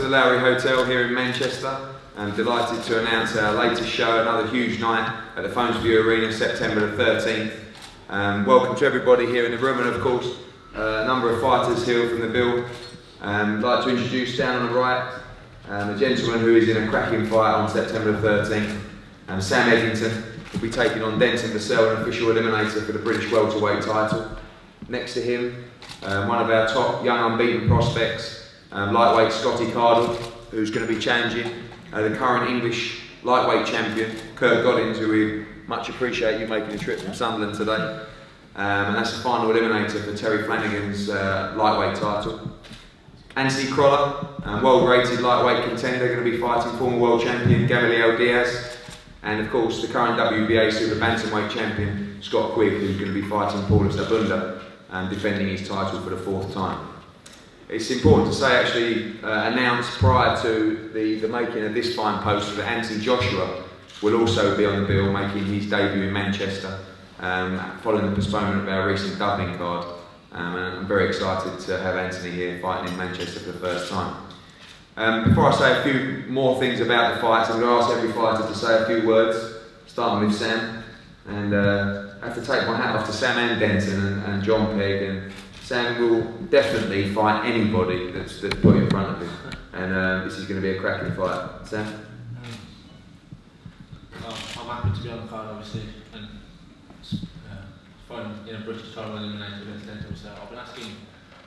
the Lowry Hotel here in Manchester. I'm delighted to announce our latest show, another huge night at the Phonesview Arena, September the 13th. Welcome to everybody here in the room, and of course a number of fighters here from the bill. I'd like to introduce down on the right a gentleman who is in a cracking fight on September the 13th. Vassell Eggington will be taking on Vassell, an official eliminator for the British welterweight title. Next to him, one of our top young unbeaten prospects, lightweight Scotty Cardle, who's going to be challenging the current English lightweight champion, Goodings, who we much appreciate you making a trip from Sunderland today. And that's the final eliminator for Terry Flanagan's lightweight title. Anthony Crolla, world-rated lightweight contender, going to be fighting former world champion Gabriel Diaz, and of course the current WBA super bantamweight champion Scott Quigg, who's going to be fighting Paul Sabunda and defending his title for the 4th time. It's important to say, actually, announced prior to the making of this fine poster, that Anthony Joshua will also be on the bill, making his debut in Manchester, following the postponement of our recent Dublin card. And I'm very excited to have Anthony here fighting in Manchester for the first time. Before I say a few more things about the fights, I'm going to ask every fighter to say a few words, starting with Sam. And I have to take my hat off to Sam and Denton and John Pegg. And Sam will definitely fight anybody that's put in front of him. And this is going to be a cracking fight. Sam? Well, I'm happy to be on the card, obviously. And fighting in a British title eliminator against Vassell. I've been asking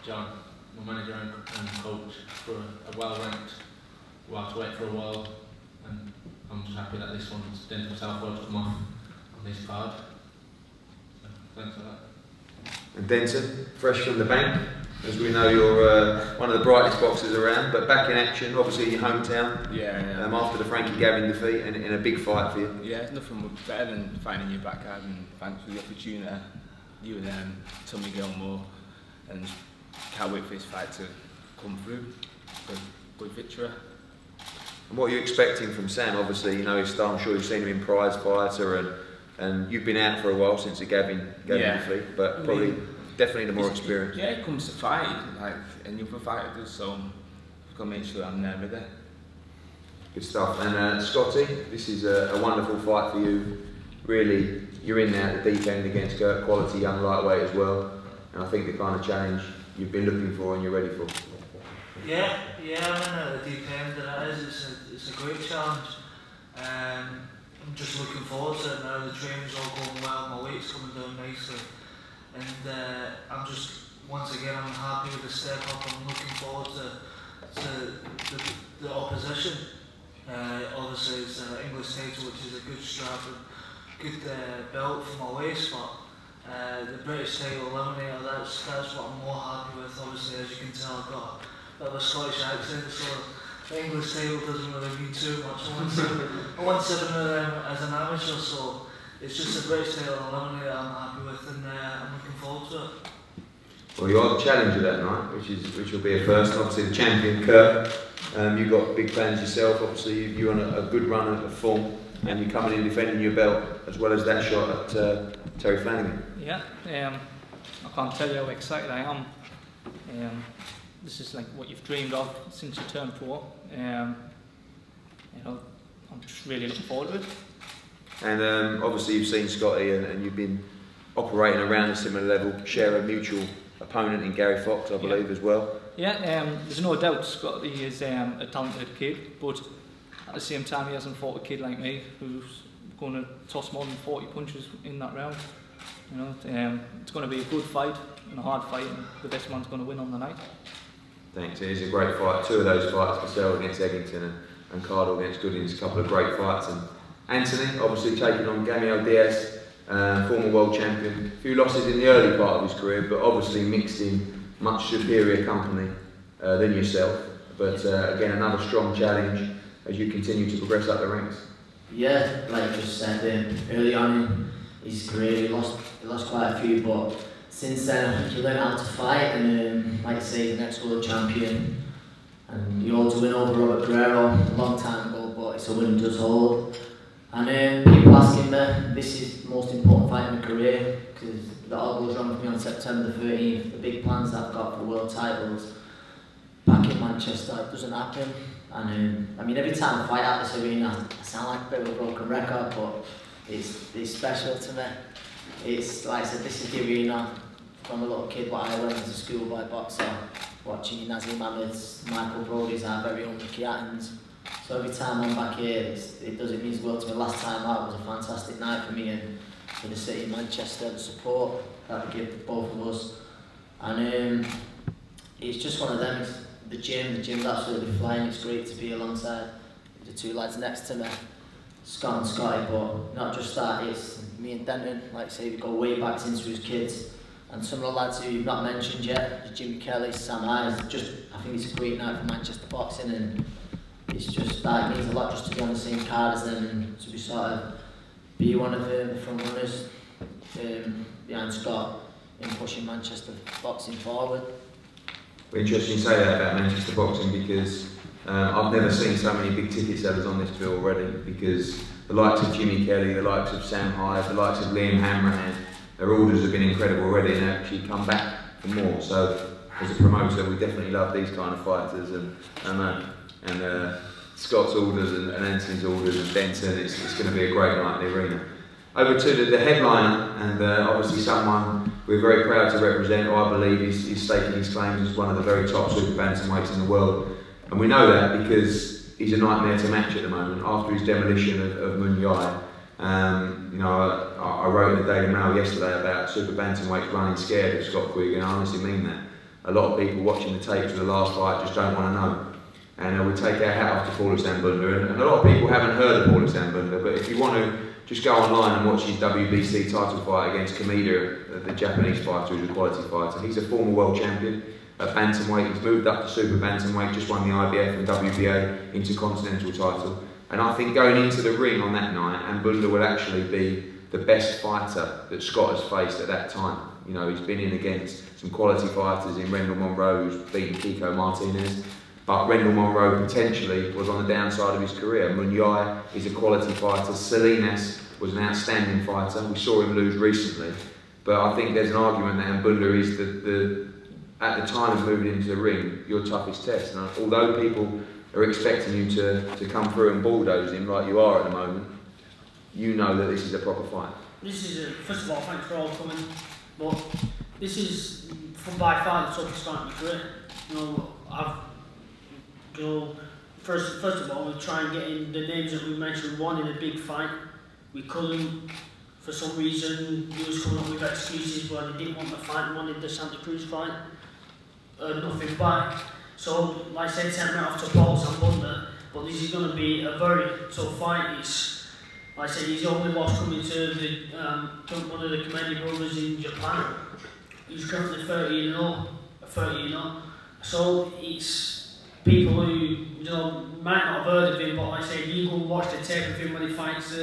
John, my manager and coach, for a well-ranked welterweight for a while, and I'm just happy that this one's Vassell to come off on this card. So, thanks for that. And Denton, fresh from the bank, as we know you're one of the brightest boxers around, but back in action, obviously in your hometown. Yeah. After the Frankie Gavin defeat, and in a big fight for you. Yeah, nothing better than fighting in your backyard, and thanks for the opportunity. You and Tommy Gilmore, and can't wait for this fight to come through. Good victory. And what are you expecting from Sam? Obviously, you know his style. I'm sure you've seen him in prize fighter, and you've been out for a while since the Gavin defeat, but probably definitely the more experience. Yeah, it comes to fight like any other fighter does, so I've got to make sure I'm there with it. Good stuff. And Scotty, this is a wonderful fight for you. Really, you're in there at the deep end against a quality young lightweight as well, and I think the kind of challenge you've been looking for and you're ready for. Yeah, I'm in at the deep end, and it's a great challenge. I'm just looking forward to it now. The training's all going well, my weight's coming down nicely, and I'm just, once again, I'm happy with the step up. I'm looking forward to the opposition. Obviously it's an English title, which is a good strap and good belt for my waist, but the British title eliminator, that's what I'm more happy with. Obviously, as you can tell, I've got a bit of a Scottish accent, so the English title doesn't really mean too much. I won 7 of them as an amateur, so it's just a British title eliminator I'm happy with, and I'm looking forward to it. Well, you are the challenger that night, which will be a first. Obviously, the champion, Kurt. You've got big plans yourself. Obviously, you're on a good run of form, and you're coming in defending your belt as well as that shot at Terry Flanagan. Yeah, I can't tell you how excited I am. This is like what you've dreamed of since you turned pro. You know, I'm just really looking forward to it. And obviously, you've seen Scotty, and you've been operating around a similar level. Share a mutual opponent in Gary Fox, I believe, as well. Yeah, there's no doubt Scotty is a talented kid, but at the same time he hasn't fought a kid like me who's going to toss more than 40 punches in that round. You know, it's going to be a good fight and a hard fight, and the best man's going to win on the night. Thanks. It is a great fight. 2 of those fights, Vassell against Eggington and Cardle against Goodings, a couple of great fights. And Anthony, obviously taking on Gabriel Diaz, former world champion. A few losses in the early part of his career, but obviously mixed in much superior company than yourself. But again, another strong challenge as you continue to progress up the ranks. Yeah, like I just said, early on in his career he lost quite a few, but since then I think he learned how to fight, and like I say, the next world champion. And he holds a win over Robert Guerrero a long time ago, but it's a win he does hold. And people asking me, this is the most important fight in my career, because that all goes wrong for me on September the 13th. The big plans that I've got for world titles, back in Manchester, it doesn't happen. And I mean, every time I fight at this arena, I sound like a bit of a broken record, but it's special to me. It's like I said, this is the arena from a little kid what I went as a schoolboy boxer, watching Nazim Ahmed's, Michael Brody's, our very own Ricky Attons. So every time I'm back here, it means the world to me. Last time out was a fantastic night for me and for the city of Manchester, the support that we give both of us. And it's just one of them. It's the gym's absolutely flying. It's great to be alongside the two lads next to me, Scott and Scotty, but not just that, it's me and Denton, like I say, we go way back since we was kids. And some of the lads who you've not mentioned yet, Jimmy Kelly, Sam Eyes, I think it's a great night for Manchester boxing, and it's just that, it means a lot just to be on the same card as them and to be sort of be one of the front runners behind Scott in pushing Manchester boxing forward. Interesting you say that about Manchester boxing, because I've never seen so many big ticket sellers on this bill already, because the likes of Jimmy Kelly, the likes of Sam Hyde, the likes of Liam Hanrahan, their orders have been incredible already and they've actually come back for more. So as a promoter, we definitely love these kind of fighters, and Scott's orders and Anthony's orders and Denton, it's going to be a great night in the arena. Over to the headliner, and obviously someone we're very proud to represent, who I believe is staking his claims as one of the very top super bantamweights in the world. And we know that because he's a nightmare to match at the moment. After his demolition of Mun Yai, you know, I wrote in the Daily Mail yesterday about super bantamweights running scared of Scott Quigg, and I honestly mean that. A lot of people watching the tapes of the last fight just don't want to know. And we take our hat off to Paul Sambunda, and a lot of people haven't heard of Paul Sambunda, but if you want to just go online and watch his WBC title fight against Kameda, the Japanese fighter who's a quality fighter. He's a former world champion at bantamweight. He's moved up to super bantamweight, just won the IBF and WBA intercontinental title. And I think going into the ring on that night, Ambunda will actually be the best fighter that Scott has faced at that time. You know, he's been in against some quality fighters in Rendell Monroe, who's beaten Kiko Martinez. But Rendell Monroe potentially was on the downside of his career. Mun Yai is a quality fighter. Salinas was an outstanding fighter. We saw him lose recently. But I think there's an argument that Ambunda is at the time of moving into the ring, your toughest test. And although people are expecting you to come through and bulldoze him like you are at the moment, you know that this is a proper fight. This is, first of all, thanks for all coming. But this is, by far, the toughest fight in my career. First of all, we try and get in the names that we mentioned, one in a big fight. We couldn't, for some reason, he was coming up with excuses where he didn't want the fight, wanted the Santa Cruz fight. Nothing back. So, like I said, sent me off to Paul Sambunda, but this is going to be a very tough fight. It's, like I said, he's only lost coming to one of the Kameda brothers in Japan. He's currently 30-0. So it's people who might not have heard of him, but like I say, if you go and watch the tape of him when he fights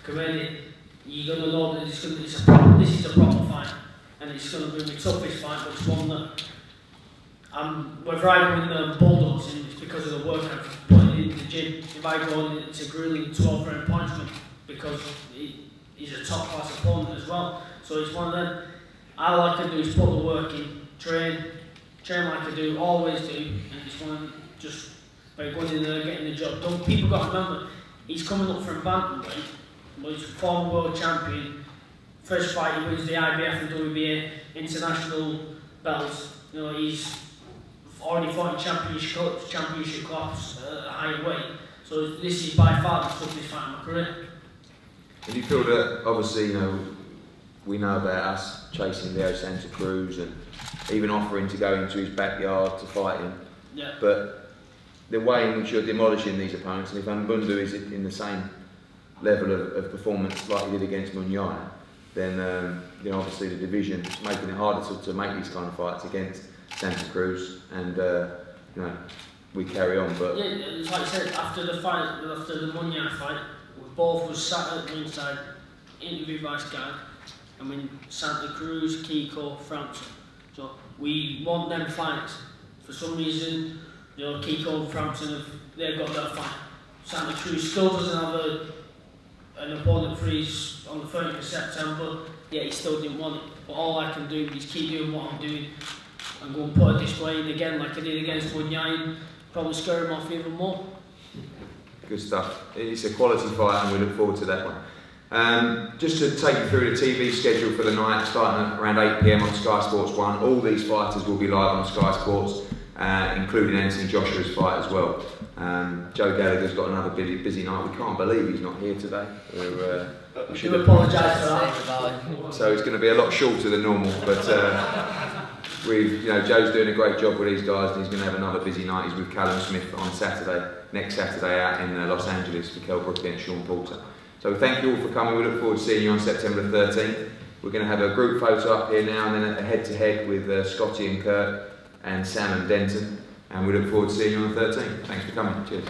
Kameda, you're going to know that this is a proper fight, and it's going to be the toughest fight, but it's one that whether I go in there and bulldoze him, it's because of the work I've put in the gym. If I go into grueling 12-round punishment, because he's a top class opponent as well. So it's one of them. All I can do is put the work in, train like I do, always do, and it's one of them, just by going in there and getting the job done. People got to remember, he's coming up from bantamweight, but he's a former world champion. First fight he wins the IBF and WBA international belts. You know, he's already fought in championship class at a high weight. So this is by far the toughest fight in my career. And you feel that, obviously, you know, we know about us chasing Leo Santa Cruz and even offering to go into his backyard to fight him. Yeah. But the way in which you're demolishing these opponents, and if Ambunda is in the same level of performance like he did against Mun Yai, then you know, obviously the division is making it harder to make these kind of fights against Santa Cruz, and you know, we carry on. But yeah, it's like I said, after the Mun Yai fight, we both was sat at the ringside, interviewed by Sky, and when Santa Cruz, Kiko, Frampton. So we want them fights. For some reason, you know, Kiko and Frampton they've got that fight. Santa Cruz still doesn't have an opponent for his on the 30th of September. Yeah, he still didn't want it. But all I can do is keep doing what I'm doing. and go and put a display in again like I did against Bunyan, probably scare him off even more. Good stuff. It's a quality fight and we look forward to that one. Just to take you through the TV schedule for the night, starting at around 8 PM on Sky Sports 1. All these fighters will be live on Sky Sports, including Anthony Joshua's fight as well. Joe Gallagher's got another busy night. We can't believe he's not here today. We should apologise for that. So it's going to be a lot shorter than normal, but Joe's doing a great job with these guys, and he's going to have another busy night. He's with Callum Smith on next Saturday out in Los Angeles for Kel Brooklyn and Sean Porter. So thank you all for coming. We look forward to seeing you on September 13th. We're going to have a group photo up here now, and then a head-to-head with Scotty and Kurt and Sam and Denton. And we look forward to seeing you on the 13th. Thanks for coming. Cheers.